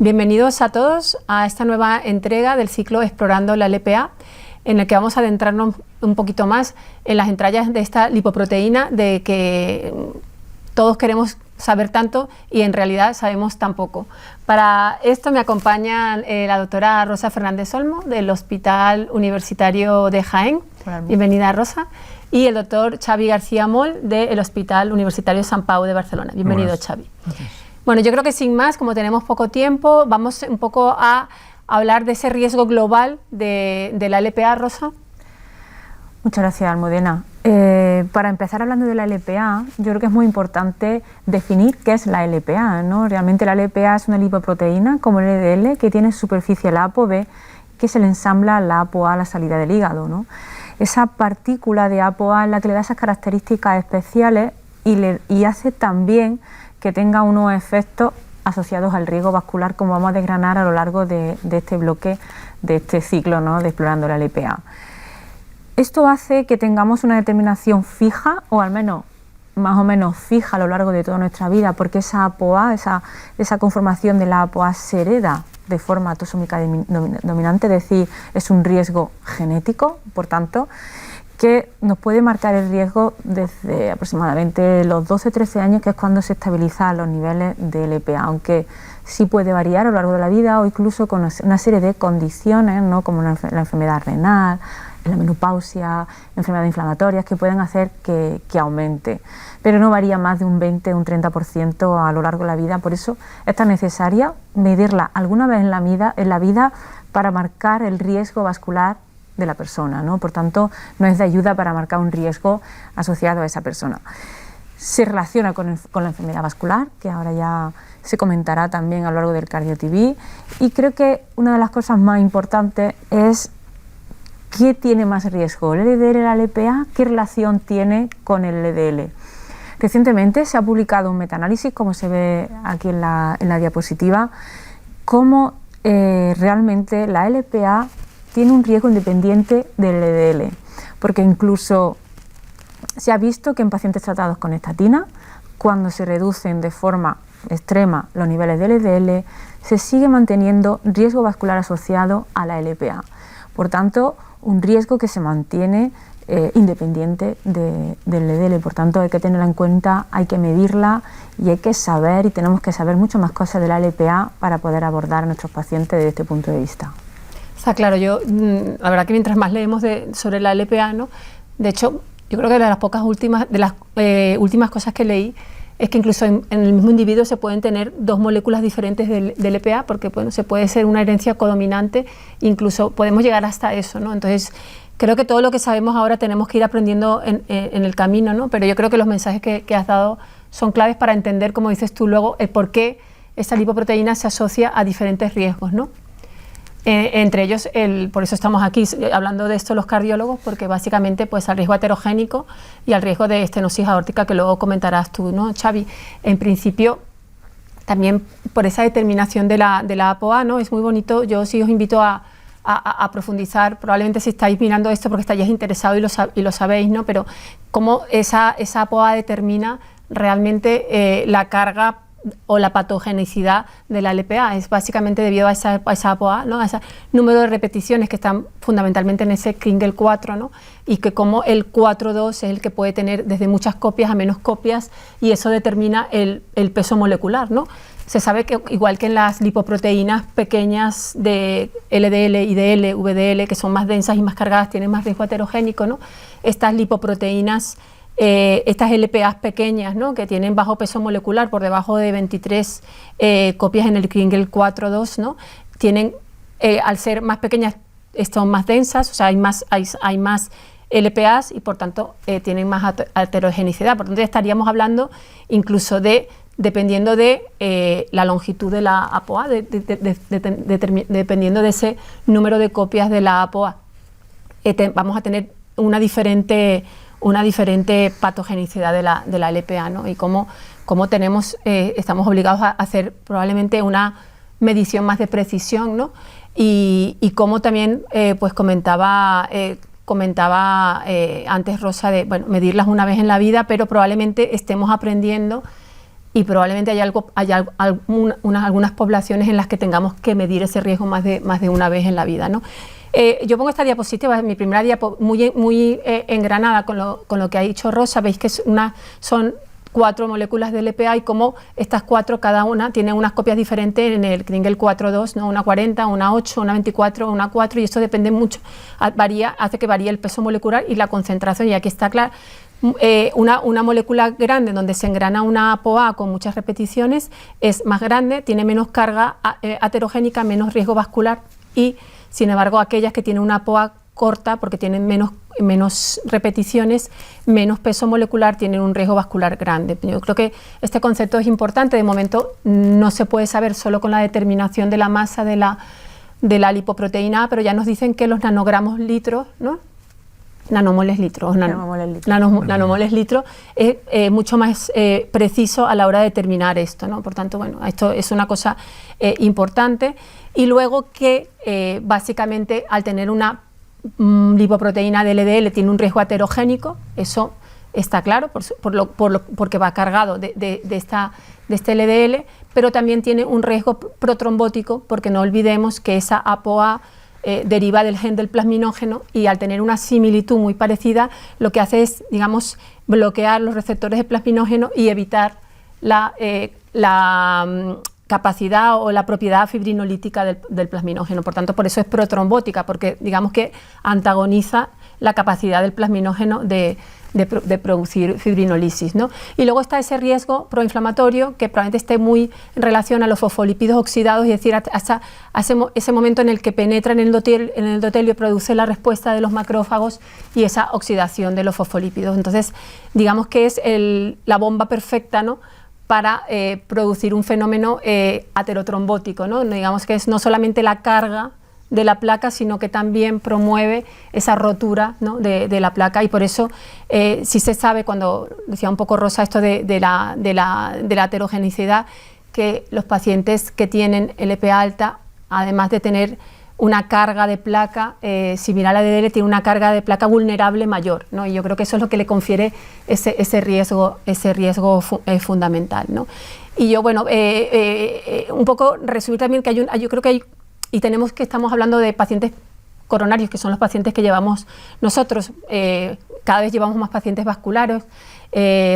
Bienvenidos a todos a esta nueva entrega del ciclo Explorando la LPA, en el que vamos a adentrarnos un poquito más en las entrañas de esta lipoproteína de que todos queremos saber tanto y en realidad sabemos tan poco. Para esto me acompaña la doctora Rosa Fernández Olmo del Hospital Universitario de Jaén. Bienvenida, Rosa. Y el doctor Xavi García Moll del Hospital Universitario Sant Pau de Barcelona. Bienvenido, Xavi. Gracias. Bueno, yo creo que sin más, como tenemos poco tiempo, vamos un poco a hablar de ese riesgo global de la LPA, Rosa. Muchas gracias, Almudena. Para empezar hablando de la LPA, yo creo que es muy importante definir qué es la LPA, ¿no? Realmente la LPA es una lipoproteína, como el LDL, que tiene superficie la ApoB, que se le ensambla la ApoA a la salida del hígado, ¿no? Esa partícula de ApoA es la que le da esas características especiales y hace también que tenga unos efectos asociados al riesgo vascular, como vamos a desgranar a lo largo de este bloque, de este ciclo, ¿no?, de Explorando la LPA. Esto hace que tengamos una determinación fija, o al menos más o menos fija a lo largo de toda nuestra vida, porque esa ApoA, esa conformación de la ApoA se hereda de forma autosómica dominante, es decir, es un riesgo genético, por tanto, que nos puede marcar el riesgo desde aproximadamente los 12-13 años, que es cuando se estabilizan los niveles de LPA, aunque sí puede variar a lo largo de la vida o incluso con una serie de condiciones, ¿no?, como la enfermedad renal, la menopausia, enfermedades inflamatorias que pueden hacer que aumente, pero no varía más de un 20 o un 30% a lo largo de la vida. Por eso es tan necesaria medirla alguna vez en la vida para marcar el riesgo vascular de la persona, ¿no? Por tanto, no es de ayuda para marcar un riesgo asociado a esa persona. Se relaciona con la enfermedad vascular, que ahora ya se comentará también a lo largo del Cardio TV, y creo que una de las cosas más importantes es ¿qué tiene más riesgo? ¿El LDL y la LPA? ¿Qué relación tiene con el LDL? Recientemente se ha publicado un metaanálisis, como se ve aquí en la diapositiva, cómo realmente la LPA tiene un riesgo independiente del LDL, porque incluso se ha visto que en pacientes tratados con estatina, cuando se reducen de forma extrema los niveles de LDL, se sigue manteniendo riesgo vascular asociado a la LPA. Por tanto, un riesgo que se mantiene independiente del LDL, por tanto hay que tenerla en cuenta, hay que medirla y hay que saber, y tenemos que saber mucho más cosas de la LPA para poder abordar a nuestros pacientes desde este punto de vista. Está claro, la verdad que mientras más leemos sobre la LPA, ¿no?, de hecho, yo creo que de las últimas cosas que leí es que incluso en el mismo individuo se pueden tener dos moléculas diferentes del LPA, porque bueno, se puede ser una herencia codominante, incluso podemos llegar hasta eso, ¿no? Entonces, creo que todo lo que sabemos ahora tenemos que ir aprendiendo en el camino, ¿no? Pero yo creo que los mensajes que has dado son claves para entender, como dices tú luego, el por qué esta lipoproteína se asocia a diferentes riesgos, ¿no? Entre ellos, por eso estamos aquí hablando de esto los cardiólogos, porque básicamente pues al riesgo aterogénico y al riesgo de estenosis aórtica, que luego comentarás tú, ¿no, Xavi? En principio, también por esa determinación de la ApoA, ¿no? Es muy bonito, yo sí os invito a profundizar, probablemente si estáis mirando esto porque estáis interesados y lo sabéis, ¿no? Pero cómo esa ApoA determina realmente la carga o la patogenicidad de la LPA, es básicamente debido a esa ApoA, ¿no?, a ese número de repeticiones que están fundamentalmente en ese Kringle 4, ¿no?, y que como el 4,2 es el que puede tener desde muchas copias a menos copias, y eso determina el peso molecular, ¿no? Se sabe que igual que en las lipoproteínas pequeñas de LDL, IDL, VDL, que son más densas y más cargadas, tienen más riesgo aterogénico, ¿no?, estas lipoproteínas, estas LPAs pequeñas, ¿no?, que tienen bajo peso molecular, por debajo de 23 copias en el Kringle 4,2, ¿no?, tienen, al ser más pequeñas, son más densas, o sea, hay más LPAs y por tanto tienen más heterogeneidad. Por tanto, estaríamos hablando incluso dependiendo de la longitud de la ApoA, dependiendo de ese número de copias de la ApoA, vamos a tener una diferente patogenicidad de la LPA, ¿no? Y cómo estamos obligados a hacer probablemente una medición más de precisión, ¿no? Y cómo también pues comentaba antes Rosa de medirlas una vez en la vida, pero probablemente estemos aprendiendo y probablemente haya algunas poblaciones en las que tengamos que medir ese riesgo más de una vez en la vida, ¿no? Yo pongo esta diapositiva, es mi primera diapositiva, muy engranada con lo que ha dicho Rosa. Veis que son 4 moléculas de LPA y como estas 4, cada una tiene unas copias diferentes en el Kringle 4.2, ¿no? Una 40, una 8, una 24, una 4, y esto depende mucho, hace que varíe el peso molecular y la concentración, y aquí está claro. Una molécula grande donde se engrana una ApoA con muchas repeticiones es más grande, tiene menos carga aterogénica, menos riesgo vascular, y sin embargo aquellas que tienen una ApoA corta, porque tienen menos repeticiones, menos peso molecular, tienen un riesgo vascular grande. Yo creo que este concepto es importante. De momento no se puede saber solo con la determinación de la masa de la lipoproteína A, pero ya nos dicen que los nanogramos litros, ¿no? Nanomoles litro es mucho más preciso a la hora de determinar esto, ¿no? Por tanto, bueno, esto es una cosa importante. Y luego que básicamente al tener una lipoproteína de LDL tiene un riesgo aterogénico, eso está claro, porque va cargado de este LDL, pero también tiene un riesgo protrombótico, porque no olvidemos que esa ApoA deriva del gen del plasminógeno, y al tener una similitud muy parecida, lo que hace es, digamos, bloquear los receptores de plasminógeno y evitar la capacidad o la propiedad fibrinolítica del plasminógeno. Por tanto, por eso es protrombótica, porque digamos que antagoniza la capacidad del plasminógeno de producir fibrinolisis, ¿no? Y luego está ese riesgo proinflamatorio que probablemente esté muy en relación a los fosfolípidos oxidados, es decir, hasta ese momento en el que penetra en el endotelio y produce la respuesta de los macrófagos y esa oxidación de los fosfolípidos. Entonces, digamos que es la bomba perfecta, ¿no?, para producir un fenómeno aterotrombótico, ¿no? Digamos que es no solamente la carga de la placa, sino que también promueve esa rotura, ¿no?, de la placa, y por eso sí se sabe, cuando decía un poco Rosa esto de la aterogenicidad, que los pacientes que tienen LPA alta, además de tener una carga de placa similar a la de LDL, tiene una carga de placa vulnerable mayor, ¿no? Y yo creo que eso es lo que le confiere ese riesgo fundamental, ¿no? Y yo, bueno, un poco resumir también que yo creo que hay, y estamos hablando de pacientes coronarios, que son los pacientes que llevamos nosotros, cada vez llevamos más pacientes vasculares,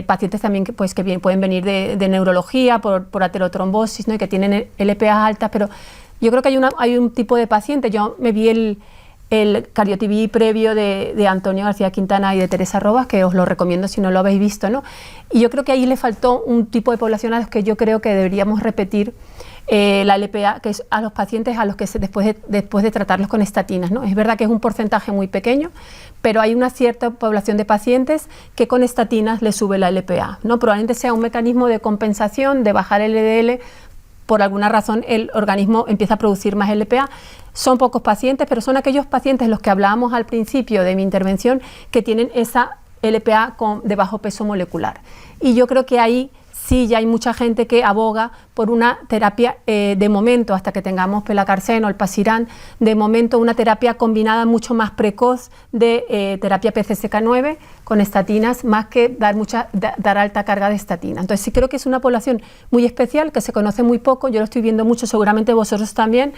pacientes también que pueden venir de neurología por aterotrombosis, ¿no?, y que tienen LPA altas, pero yo creo que hay un tipo de paciente. Yo me vi el CardioTV previo de Antonio García Quintana y de Teresa Robas, que os lo recomiendo si no lo habéis visto, ¿no? Y yo creo que ahí le faltó un tipo de población a los que yo creo que deberíamos repetir la LPA, que es a los pacientes a los que después de tratarlos con estatinas, ¿no? Es verdad que es un porcentaje muy pequeño, pero hay una cierta población de pacientes que con estatinas le sube la LPA, ¿no? Probablemente sea un mecanismo de compensación, de bajar el LDL. Por alguna razón el organismo empieza a producir más LPA. Son pocos pacientes, pero son aquellos pacientes los que hablábamos al principio de mi intervención, que tienen esa LPA de bajo peso molecular. Y yo creo que ahí sí ya hay mucha gente que aboga por una terapia de momento, hasta que tengamos pelacarsen o el pasirán, de momento una terapia combinada mucho más precoz de terapia PCSK9 con estatinas, más que dar alta carga de estatina. Entonces sí creo que es una población muy especial, que se conoce muy poco, yo lo estoy viendo mucho, seguramente vosotros también,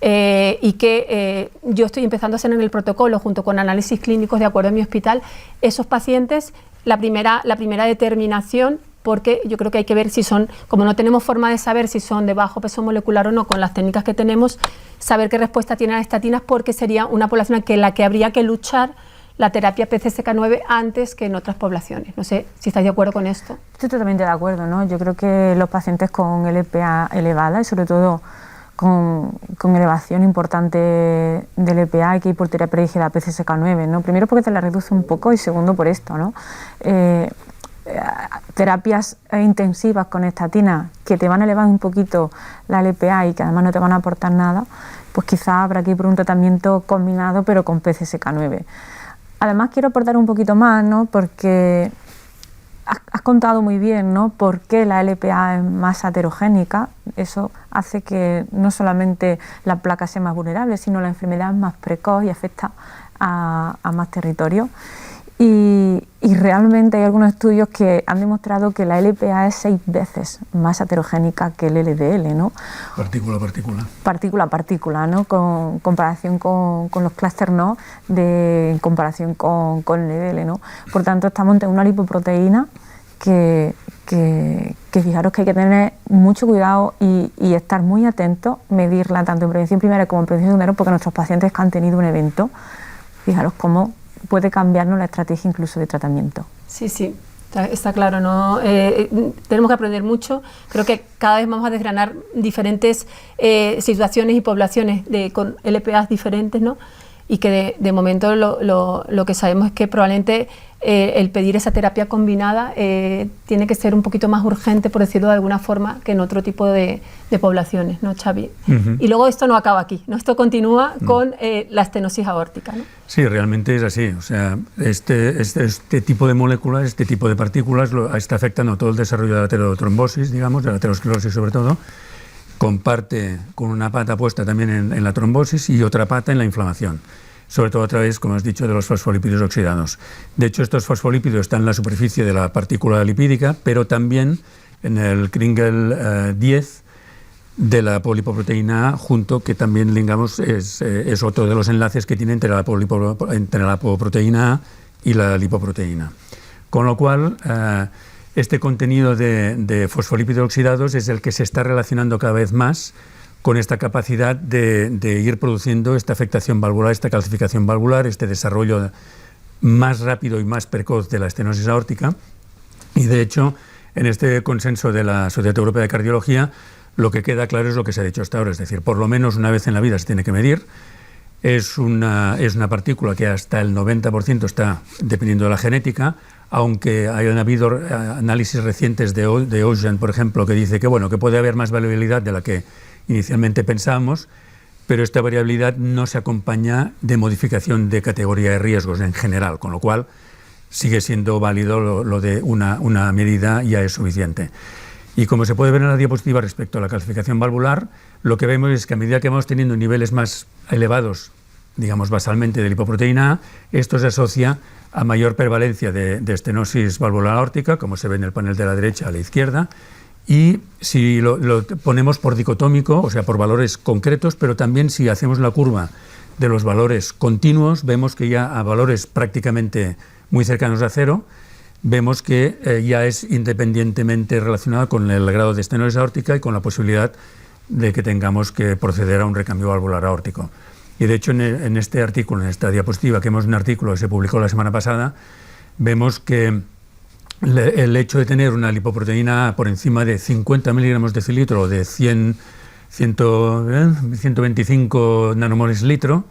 y que yo estoy empezando a hacer en el protocolo, junto con análisis clínicos de acuerdo a mi hospital, esos pacientes, la primera determinación, porque yo creo que hay que ver si son, como no tenemos forma de saber si son de bajo peso molecular o no con las técnicas que tenemos, saber qué respuesta tienen las estatinas, porque sería una población en la que habría que luchar la terapia PCSK9 antes que en otras poblaciones. No sé si estáis de acuerdo con esto. Estoy totalmente de acuerdo, ¿no? Yo creo que los pacientes con LPA elevada y sobre todo con elevación importante de LPA hay que ir por terapia dirigida PCSK9, ¿no? Primero porque te la reduce un poco y segundo por esto, ¿no? Terapias intensivas con estatina que te van a elevar un poquito la LPA y que además no te van a aportar nada, pues quizá habrá que ir por un tratamiento combinado pero con PCSK9. Además quiero aportar un poquito más, ¿no? Porque has contado muy bien, ¿no?, por qué la LPA es más aterogénica. Eso hace que no solamente la placa sea más vulnerable, sino la enfermedad es más precoz y afecta a más territorio. Y Y realmente hay algunos estudios que han demostrado que la LPA es 6 veces más heterogénica que el LDL, ¿no? Partícula a partícula. Partícula a partícula, ¿no? Con comparación con los clústeres, ¿no? En comparación con el LDL, ¿no? Por tanto, estamos ante una lipoproteína que fijaros que hay que tener mucho cuidado y estar muy atentos, medirla tanto en prevención primaria como en prevención secundaria, porque nuestros pacientes que han tenido un evento, fijaros cómo puede cambiarnos la estrategia incluso de tratamiento. Sí, sí, está claro, ¿no? Tenemos que aprender mucho. Creo que cada vez vamos a desgranar diferentes situaciones y poblaciones con LPAs diferentes, ¿no? Y que de momento lo que sabemos es que probablemente el pedir esa terapia combinada tiene que ser un poquito más urgente, por decirlo de alguna forma, que en otro tipo de poblaciones, ¿no, Xavi? Y luego esto no acaba aquí, ¿no? Esto continúa con la estenosis aórtica, ¿no? Sí, realmente es así. O sea, este tipo de moléculas, este tipo de partículas, está afectando todo el desarrollo de la aterotrombosis, digamos, de la aterosclerosis sobre todo. Comparte con una pata puesta también en la trombosis y otra pata en la inflamación, sobre todo a través, como has dicho, de los fosfolípidos oxidados. De hecho, estos fosfolípidos están en la superficie de la partícula lipídica, pero también en el Kringle 10 de la polipoproteína A, junto, que también, digamos, es otro de los enlaces que tiene entre la apoproteína A y la lipoproteína. Con lo cual, este contenido de fosfolípidos oxidados es el que se está relacionando cada vez más con esta capacidad de ir produciendo esta afectación valvular, esta calcificación valvular, este desarrollo más rápido y más precoz de la estenosis aórtica. Y de hecho, en este consenso de la Sociedad Europea de Cardiología, lo que queda claro es lo que se ha dicho hasta ahora, es decir, por lo menos una vez en la vida se tiene que medir. Es una partícula que hasta el 90% está dependiendo de la genética, aunque hayan habido análisis recientes de Ocean, por ejemplo, que dice que, bueno, que puede haber más variabilidad de la que inicialmente pensábamos, pero esta variabilidad no se acompaña de modificación de categoría de riesgos en general, con lo cual sigue siendo válido lo de una medida ya es suficiente. Y como se puede ver en la diapositiva respecto a la calcificación valvular, lo que vemos es que a medida que vamos teniendo niveles más elevados, digamos basalmente de lipoproteína A, esto se asocia a mayor prevalencia de estenosis valvular aórtica, como se ve en el panel de la derecha a la izquierda, y si lo ponemos por dicotómico, o sea, por valores concretos, pero también si hacemos la curva de los valores continuos, vemos que ya a valores prácticamente muy cercanos a cero, vemos que ya es independientemente relacionada con el grado de estenosis aórtica y con la posibilidad de que tengamos que proceder a un recambio valvular aórtico. Y de hecho en este artículo, en esta diapositiva, que es un artículo que se publicó la semana pasada, vemos que el hecho de tener una lipoproteína A por encima de 50 miligramos decilitro o de 125 nanomoles litro,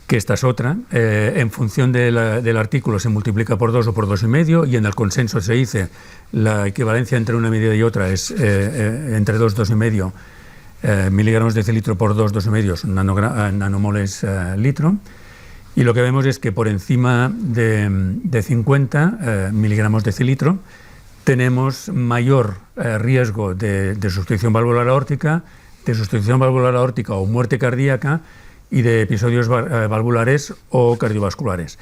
que esta es otra, en función del artículo se multiplica por 2 o por 2,5, y en el consenso se dice la equivalencia entre una medida y otra es entre 2 y 2,5 miligramos decilitro por 2, 2,5 nanomoles litro. Y lo que vemos es que por encima de 50 miligramos decilitro tenemos mayor riesgo de sustracción valvular aórtica, o muerte cardíaca y de episodios valvulares o cardiovasculares.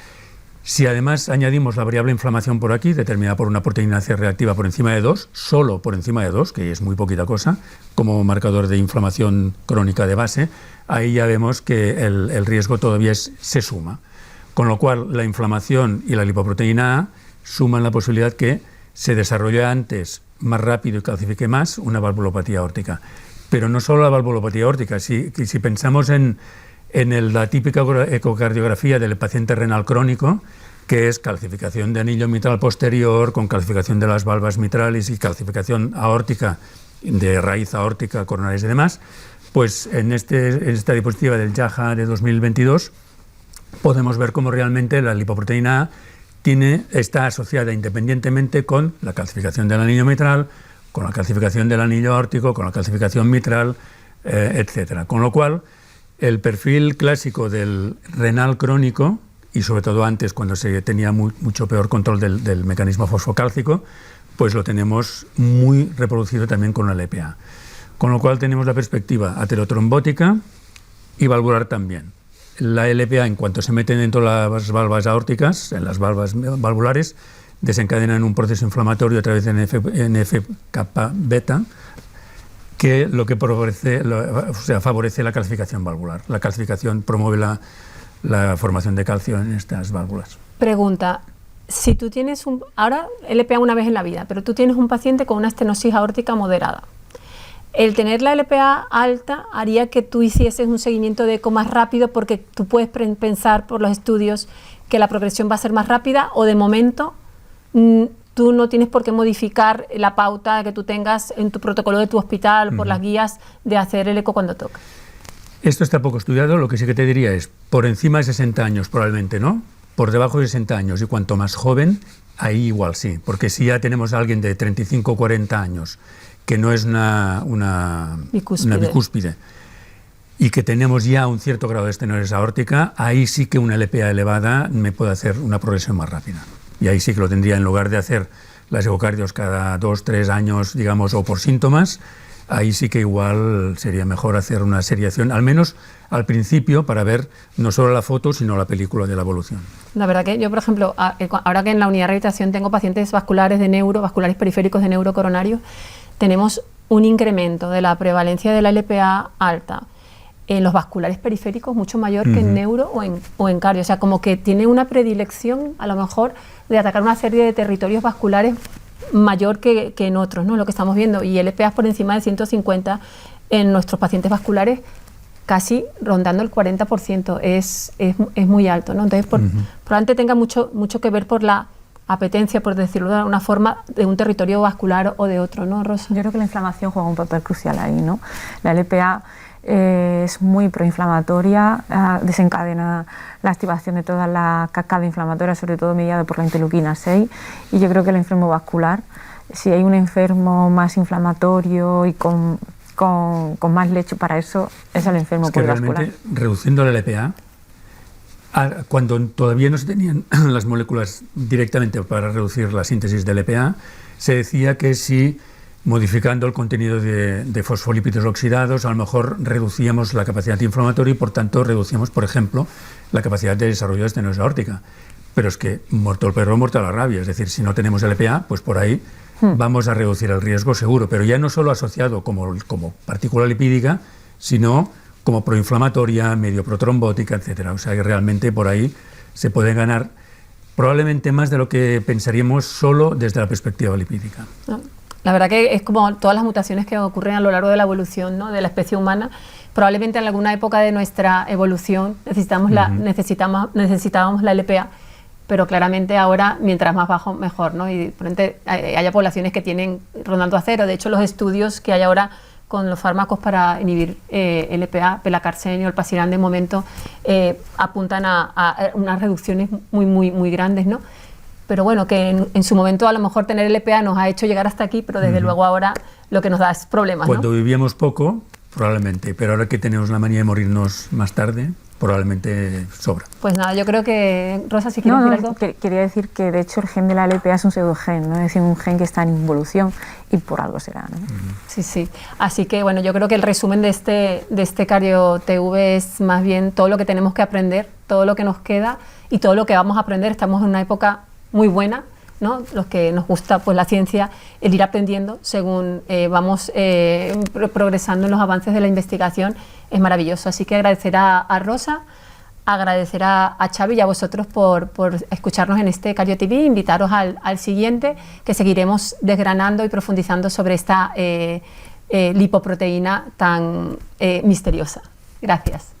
Si además añadimos la variable inflamación por aquí, determinada por una proteína C reactiva por encima de 2, solo por encima de 2, que es muy poquita cosa, como marcador de inflamación crónica de base, ahí ya vemos que el riesgo todavía se suma. Con lo cual, la inflamación y la lipoproteína A suman la posibilidad que se desarrolle antes, más rápido y calcifique más una valvulopatía aórtica. Pero no solo la valvulopatía aórtica, si pensamos en la típica ecocardiografía del paciente renal crónico, que es calcificación de anillo mitral posterior, con calcificación de las valvas mitrales y calcificación aórtica, de raíz aórtica, coronarias y demás, pues en esta diapositiva del JAHA de 2022 podemos ver cómo realmente la lipoproteína A está asociada independientemente con la calcificación del anillo mitral, con la calcificación del anillo aórtico, con la calcificación mitral, etc. Con lo cual, el perfil clásico del renal crónico, y sobre todo antes cuando se tenía mucho peor control del mecanismo fosfocálcico, pues lo tenemos muy reproducido también con la LPA. Con lo cual tenemos la perspectiva aterotrombótica y valvular también. la LPA, en cuanto se mete dentro de las valvas aórticas, en las valvas valvulares, desencadenan un proceso inflamatorio a través de NF-kappa-beta, que lo que favorece la calcificación valvular. La calcificación promueve la formación de calcio en estas válvulas. Pregunta, si tú tienes ahora LPA una vez en la vida, pero tú tienes un paciente con una estenosis aórtica moderada, el tener la LPA alta haría que tú hicieses un seguimiento de eco más rápido, porque tú puedes pensar por los estudios que la progresión va a ser más rápida, o de momento tú no tienes por qué modificar la pauta que tú tengas en tu protocolo de tu hospital por las guías de hacer el eco cuando toca. Esto está poco estudiado. Lo que sí que te diría es, por encima de 60 años probablemente no, por debajo de 60 años, y cuanto más joven, ahí igual sí, porque si ya tenemos a alguien de 35 o 40 años que no es una bicúspide y que tenemos ya un cierto grado de estenosis aórtica, ahí sí que una LPA elevada me puede hacer una progresión más rápida. Y ahí sí que lo tendría, en lugar de hacer las ecocardios cada 2 o 3 años, digamos, o por síntomas, ahí sí que igual sería mejor hacer una seriación, al menos al principio, para ver no solo la foto, sino la película de la evolución. La verdad que yo, por ejemplo, ahora que en la unidad de rehabilitación tengo pacientes vasculares vasculares periféricos de neurocoronarios, tenemos un incremento de la prevalencia de la LPA alta en los vasculares periféricos mucho mayor que en neuro o en cardio. O sea, como que tiene una predilección, a lo mejor, de atacar una serie de territorios vasculares mayor que en otros, ¿no? Lo que estamos viendo. Y LPAs por encima de 150 en nuestros pacientes vasculares, casi rondando el 40%. Es muy alto, ¿no? Entonces, probablemente tenga mucho que ver por la apetencia, por decirlo de alguna forma, de un territorio vascular o de otro, ¿no, Rosa? Yo creo que la inflamación juega un papel crucial ahí, ¿no? La LPA es muy proinflamatoria, desencadena la activación de toda la cascada inflamatoria, sobre todo mediada por la interleuquina 6, y yo creo que el enfermo vascular, si hay un enfermo más inflamatorio y con más lecho para eso, es el enfermo polivascular. Realmente, reduciendo la LPA, cuando todavía no se tenían las moléculas directamente para reducir la síntesis de LPA, se decía que si modificando el contenido de fosfolípidos oxidados, a lo mejor reducíamos la capacidad inflamatoria y por tanto reducíamos, por ejemplo, la capacidad de desarrollo de estenosis aórtica. Pero es que muerto el perro, muerta la rabia. Es decir, si no tenemos LPA, pues por ahí vamos a reducir el riesgo seguro, pero ya no solo asociado como partícula lipídica, sino como proinflamatoria, medio protrombótica, etcétera. O sea que realmente por ahí se puede ganar probablemente más de lo que pensaríamos solo desde la perspectiva lipídica. La verdad que es como todas las mutaciones que ocurren a lo largo de la evolución, ¿no?, de la especie humana. Probablemente en alguna época de nuestra evolución necesitábamos la LPA, pero claramente ahora, mientras más bajo, mejor, ¿no? Y probablemente haya poblaciones que tienen rondando a cero. De hecho, los estudios que hay ahora con los fármacos para inhibir LPA, pelacarsen o el pasiran, de momento apuntan a unas reducciones muy grandes, ¿no? Pero bueno, que en su momento a lo mejor tener LPA nos ha hecho llegar hasta aquí, pero desde luego ahora lo que nos da es problemas, ¿no? Cuando vivíamos poco, probablemente, pero ahora que tenemos la manía de morirnos más tarde, probablemente sobra. Pues nada, yo creo que, Rosa, si quieres decir algo. Quería decir que de hecho el gen de la LPA es un pseudogen, ¿no? Es decir, un gen que está en involución y por algo será, ¿no? Sí. Así que bueno, yo creo que el resumen de este Cardio-TV es más bien todo lo que tenemos que aprender, todo lo que nos queda y todo lo que vamos a aprender. Estamos en una época muy buena, ¿no? Los que nos gusta pues la ciencia, el ir aprendiendo según vamos progresando en los avances de la investigación, es maravilloso. Así que agradecer a Rosa, agradecer a Xavi y a vosotros por escucharnos en este Cardio TV, invitaros al siguiente, que seguiremos desgranando y profundizando sobre esta lipoproteína tan misteriosa. Gracias.